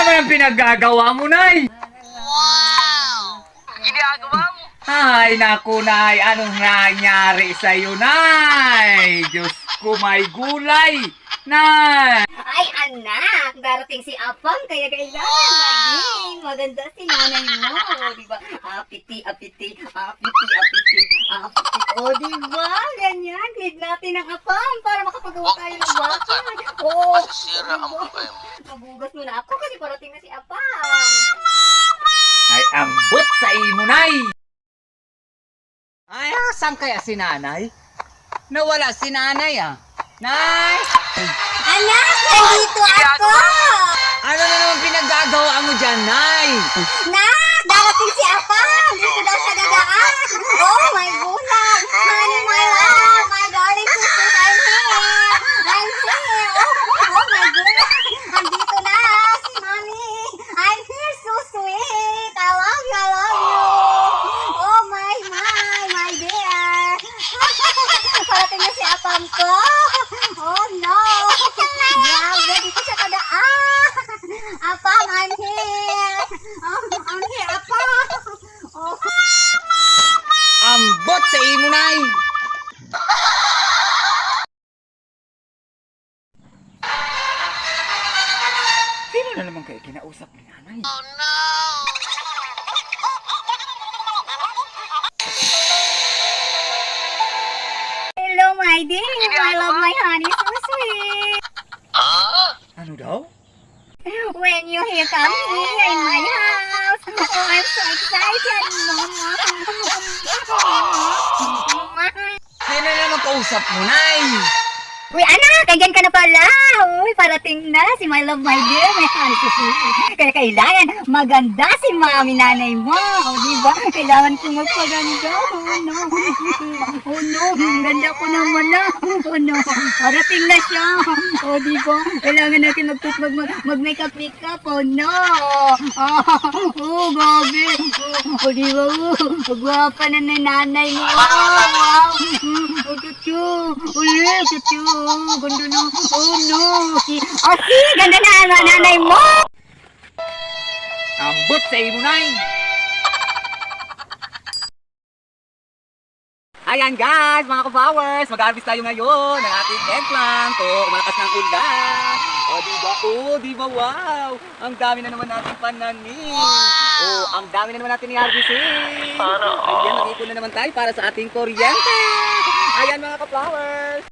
naman ang pinaggagawa mo, Nay? Wow! Ginagawa mo? Ay, naku, Nay. Anong nangyari sa'yo, Nay? Diyos ko, may gulay. Nay! Ay, anak! Darating si Apang, kaya kailangan maging maganda si nanay mo. Diba? Apiti, apiti, apiti, apiti, apiti. O, diba? Ganyan. Need natin ang Apang para makapagawa tayo ng bakal. Oo. Masisira ang buhay mo. Magugas muna ako kasi parating na si Apang. Ay, ambot sa imo, Nay! Ay, saan kaya si Nanay? Nawala si Nanay, ah. Nay! Anak! Nandito ako! Ano na naman pinaggagawa mo dyan, Nay? Nak! Darating si Apang! Dito daw siya dadaan! Oh, my gulang! Honey, my love! My darling sisters, I'm here! I'm here! Oh, my gulang! Andito na si Mami! I'm here, so sweet! I love you, I love you! Oh, my dear! Parating na si Apang ko! Oh, no! Grabe, dito siya kadaan! Apang, I'm here! I'm here, Apang! Oh. Ambot sa imo, Nay! Sino na naman kayo kinausap ni Nanay? Oh no! Hello, my dear! I love my honey, so sweet! Ano daw? When you here come here in my house, oh, I'm so excited! Sino na naman kausap mo, Nay? Uy, anak! Ganyan ka na pala! Uy, parating na si my love, my dear, my honey, so sweet! Kaya kailangan maganda si mami nanay mo! O, diba? Kailangan kong magpaganda! Oh, no! Oh, no! Ang ganda ko naman na! Oh, no! Parating na siya! O, diba? Kailangan natin mag-makeup. Oh, no! Oh, gabi! O, diba? Magwapa na na nanay mo! Wow! Oh, chuchu! Uli, chuchu! Ganda na! Oh, no! Ganda na nanay mo! Ambot sa imo, Nay! Ayan guys, mga ka-flowers, mag-harvest tayo ngayon ng ating eggplant. Malakas ng ulan. Diba, wow! Ang dami na naman natin pananim. Ang dami na naman natin i-harvestin. Ayan, mag-ipon na naman tayo para sa ating kuryente. Ayan mga ka-flowers.